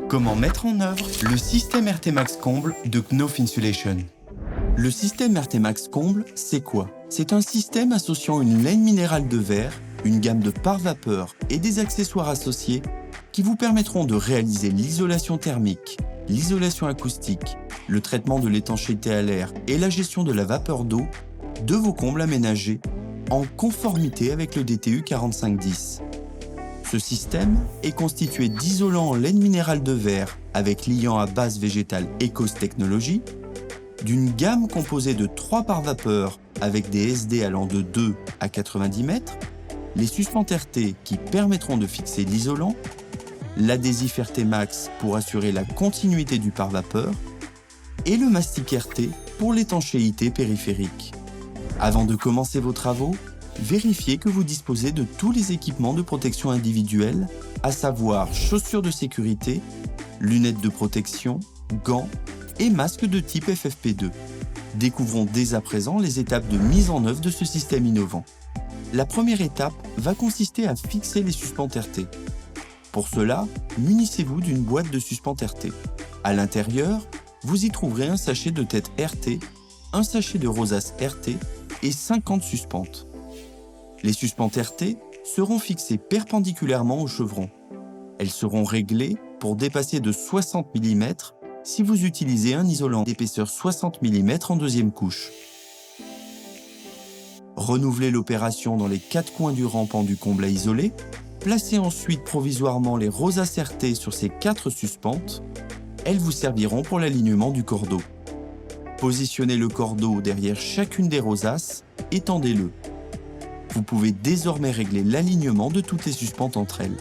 Comment mettre en œuvre le système RT Max Comble de Knauf Insulation? Le système RT Max Comble, c'est quoi? C'est un système associant une laine minérale de verre, une gamme de pare-vapeur et des accessoires associés qui vous permettront de réaliser l'isolation thermique, l'isolation acoustique, le traitement de l'étanchéité à l'air et la gestion de la vapeur d'eau de vos combles aménagés en conformité avec le DTU 4510. Ce système est constitué d'isolants en laine minérale de verre avec liant à base végétale Ecos Technology, d'une gamme composée de 3 pare-vapeurs avec des SD allant de 2 à 90 mètres, les suspentes RT qui permettront de fixer l'isolant, l'adhésif RT Max pour assurer la continuité du pare-vapeur et le mastic RT pour l'étanchéité périphérique. Avant de commencer vos travaux, vérifiez que vous disposez de tous les équipements de protection individuelle, à savoir chaussures de sécurité, lunettes de protection, gants et masques de type FFP2. Découvrons dès à présent les étapes de mise en œuvre de ce système innovant. La première étape va consister à fixer les suspentes RT. Pour cela, munissez-vous d'une boîte de suspentes RT. À l'intérieur, vous y trouverez un sachet de tête RT, un sachet de rosace RT et 50 suspentes. Les suspentes RT seront fixées perpendiculairement au chevron. Elles seront réglées pour dépasser de 60 mm si vous utilisez un isolant d'épaisseur 60 mm en deuxième couche. Renouvelez l'opération dans les 4 coins du rampant du comble à isoler. Placez ensuite provisoirement les rosaces RT sur ces 4 suspentes. Elles vous serviront pour l'alignement du cordeau. Positionnez le cordeau derrière chacune des rosaces et tendez-le. Vous pouvez désormais régler l'alignement de toutes les suspentes entre elles.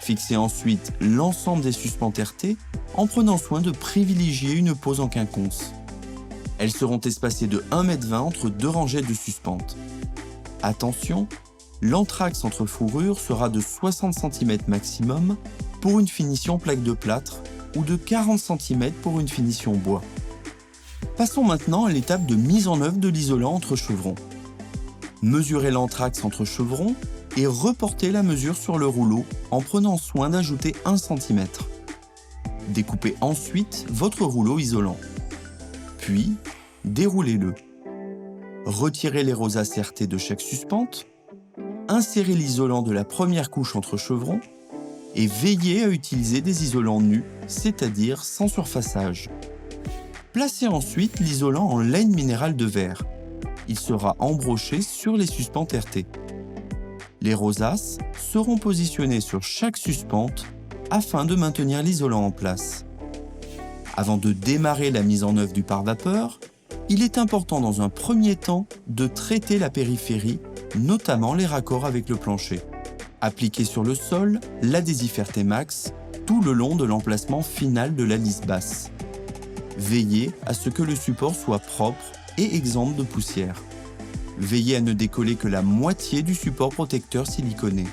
Fixez ensuite l'ensemble des suspentes RT en prenant soin de privilégier une pose en quinconce. Elles seront espacées de 1,20 m entre 2 rangées de suspentes. Attention, l'entraxe entre fourrures sera de 60 cm maximum pour une finition plaque de plâtre ou de 40 cm pour une finition bois. Passons maintenant à l'étape de mise en œuvre de l'isolant entre chevrons. Mesurez l'entraxe entre chevrons et reportez la mesure sur le rouleau en prenant soin d'ajouter 1 cm. Découpez ensuite votre rouleau isolant. Puis, déroulez-le. Retirez les rosaces RT de chaque suspente, insérez l'isolant de la première couche entre chevrons et veillez à utiliser des isolants nus, c'est-à-dire sans surfaçage. Placez ensuite l'isolant en laine minérale de verre. Il sera embroché sur les suspentes RT. Les rosaces seront positionnées sur chaque suspente afin de maintenir l'isolant en place. Avant de démarrer la mise en œuvre du pare-vapeur, il est important dans un premier temps de traiter la périphérie, notamment les raccords avec le plancher. Appliquez sur le sol l'adhésif RT Max tout le long de l'emplacement final de la lisse basse. Veillez à ce que le support soit propre et exempt de poussière. Veillez à ne décoller que la moitié du support protecteur siliconé.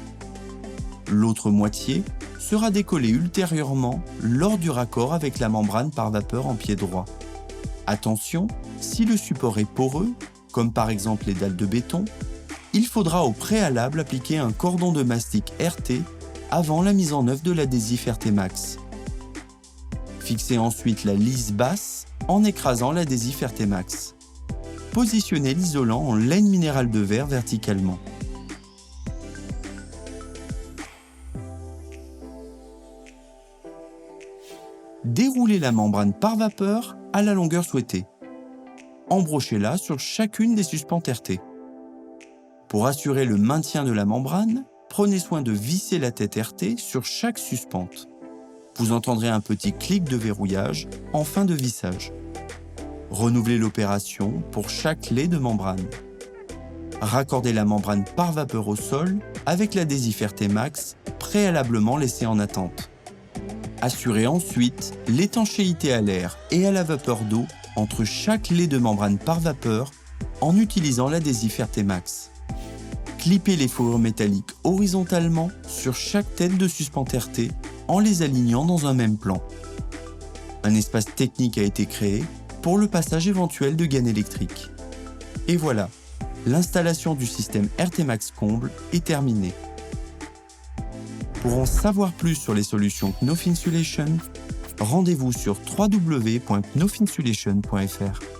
L'autre moitié sera décollée ultérieurement lors du raccord avec la membrane pare-vapeur en pied droit. Attention, si le support est poreux, comme par exemple les dalles de béton, il faudra au préalable appliquer un cordon de mastic RT avant la mise en œuvre de l'adhésif RT Max. Fixez ensuite la lisse basse en écrasant l'adhésif RT Max. Positionnez l'isolant en laine minérale de verre verticalement. Déroulez la membrane pare-vapeur à la longueur souhaitée. Embrochez-la sur chacune des suspentes RT. Pour assurer le maintien de la membrane, prenez soin de visser la tête RT sur chaque suspente. Vous entendrez un petit clic de verrouillage en fin de vissage. Renouvelez l'opération pour chaque lait de membrane. Raccordez la membrane pare-vapeur au sol avec l'adhésif RT Max préalablement laissé en attente. Assurez ensuite l'étanchéité à l'air et à la vapeur d'eau entre chaque lait de membrane pare-vapeur en utilisant l'adhésif RT Max. Clippez les fourrures métalliques horizontalement sur chaque tête de suspente RT en les alignant dans un même plan. Un espace technique a été créé pour le passage éventuel de gaines électriques. Et voilà, l'installation du système RT Max Comble est terminée. Pour en savoir plus sur les solutions Knauf Insulation, rendez-vous sur www.knaufinsulation.fr.